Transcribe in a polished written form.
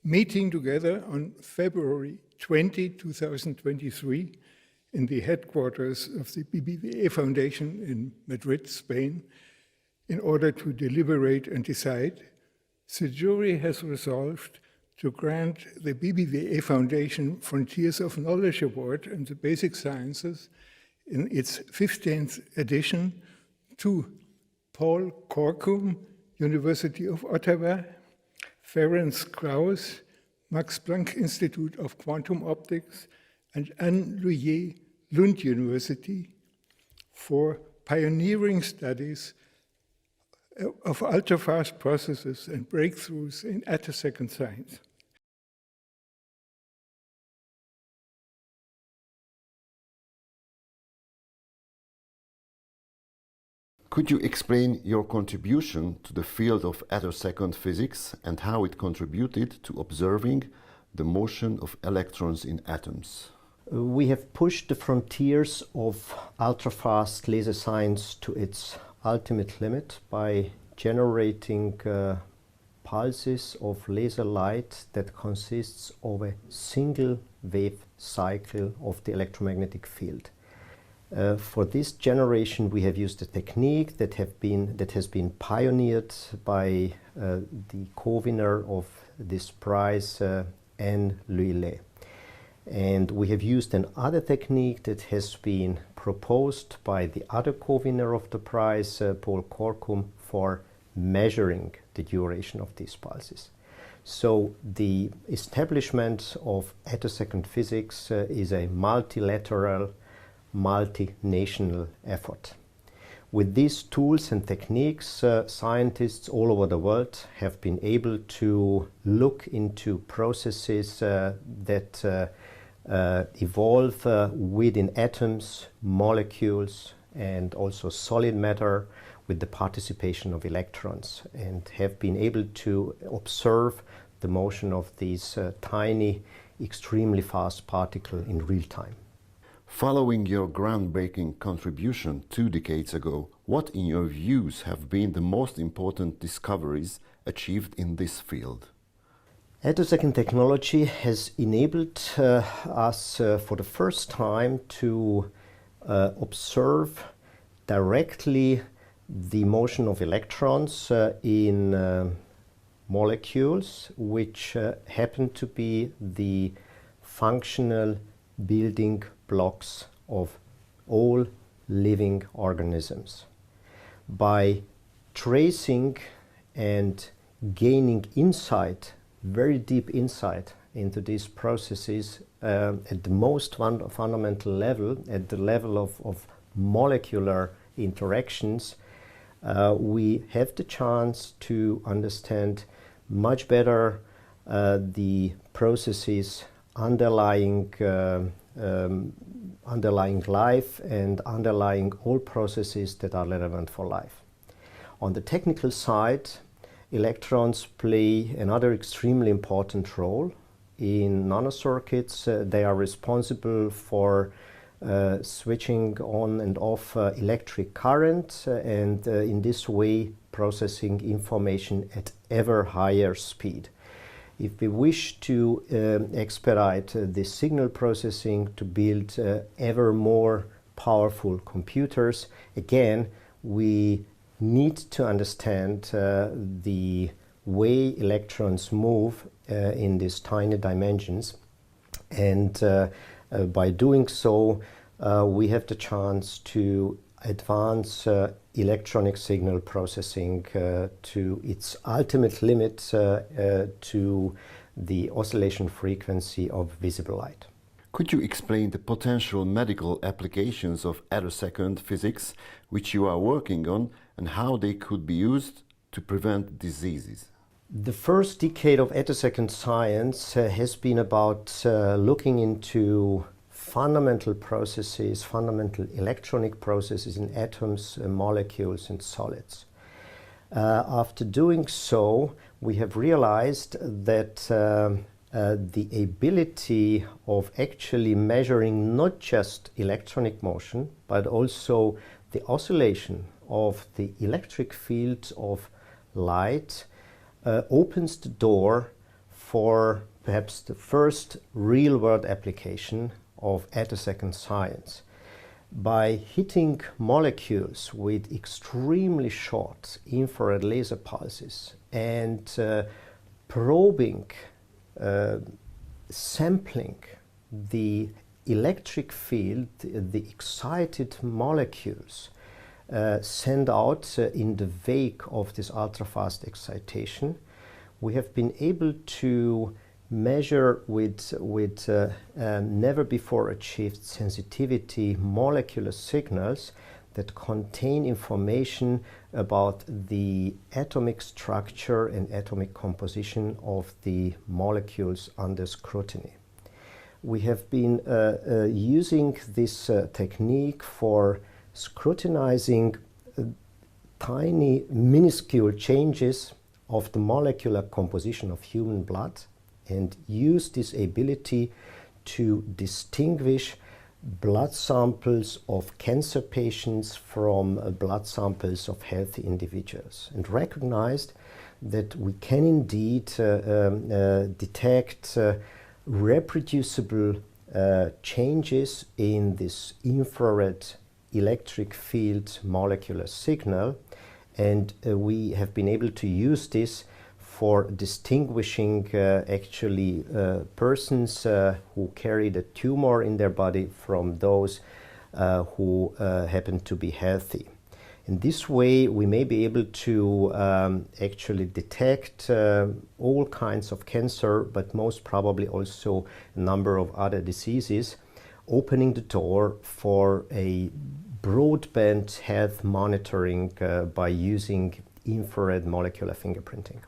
meeting together on February 20, 2023, in the headquarters of the BBVA Foundation in Madrid, Spain, in order to deliberate and decide, the jury has resolved to grant the BBVA Foundation Frontiers of Knowledge Award in the Basic Sciences in its 15th edition to Paul Corkum, University of Ottawa, Ferenc Krausz, Max Planck Institute of Quantum Optics, and Anne L Huillier, Lund University, for pioneering studies of ultrafast processes and breakthroughs in attosecond science. Could you explain your contribution to the field of attosecond physics and how it contributed to observing the motion of electrons in atoms? We have pushed the frontiers of ultrafast laser science to its ultimate limit by generating pulses of laser light that consists of a single wave cycle of the electromagnetic field. For this generation, we have used a technique that has been pioneered by the co-winner of this prize, Anne L Huillier. And we have used another technique that has been proposed by the other co-winner of the prize, Paul Corkum, for measuring the duration of these pulses. So the establishment of attosecond physics is a multilateral, multinational effort. With these tools and techniques, scientists all over the world have been able to look into processes that evolve within atoms, molecules, and also solid matter with the participation of electrons, and have been able to observe the motion of these tiny, extremely fast particles in real time. Following your groundbreaking contribution 2 decades ago, what in your views have been the most important discoveries achieved in this field? Attosecond technology has enabled us for the first time to observe directly the motion of electrons in molecules, which happen to be the functional building blocks of all living organisms. By tracing and gaining insight, very deep insight into these processes at the most fundamental level, at the level of molecular interactions, we have the chance to understand much better the processes underlying life and underlying all processes that are relevant for life. On the technical side, electrons play another extremely important role. In nanocircuits, they are responsible for switching on and off electric current and in this way processing information at ever higher speed. If we wish to expedite the signal processing to build ever more powerful computers, again, we need to understand the way electrons move in these tiny dimensions, and by doing so we have the chance to advance electronic signal processing to its ultimate limit, to the oscillation frequency of visible light. Could you explain the potential medical applications of attosecond physics which you are working on and how they could be used to prevent diseases? The first decade of attosecond science has been about looking into fundamental processes, fundamental electronic processes in atoms, molecules, and solids. After doing so, we have realized that the ability of actually measuring not just electronic motion, but also the oscillation of the electric fields of light opens the door for perhaps the first real-world application of attosecond science. By hitting molecules with extremely short infrared laser pulses and probing, sampling the electric field, the excited molecules send out in the wake of this ultrafast excitation, we have been able to measure with never before achieved sensitivity molecular signals that contain information about the atomic structure and atomic composition of the molecules under scrutiny. We have been using this technique for scrutinizing tiny, minuscule changes of the molecular composition of human blood and use this ability to distinguish blood samples of cancer patients from blood samples of healthy individuals, and recognized that we can indeed detect reproducible changes in this infrared electric field molecular signal, and we have been able to use this for distinguishing persons who carried a tumor in their body from those who happen to be healthy. In this way, we may be able to actually detect all kinds of cancer, but most probably also a number of other diseases, opening the door for a broadband health monitoring by using infrared molecular fingerprinting.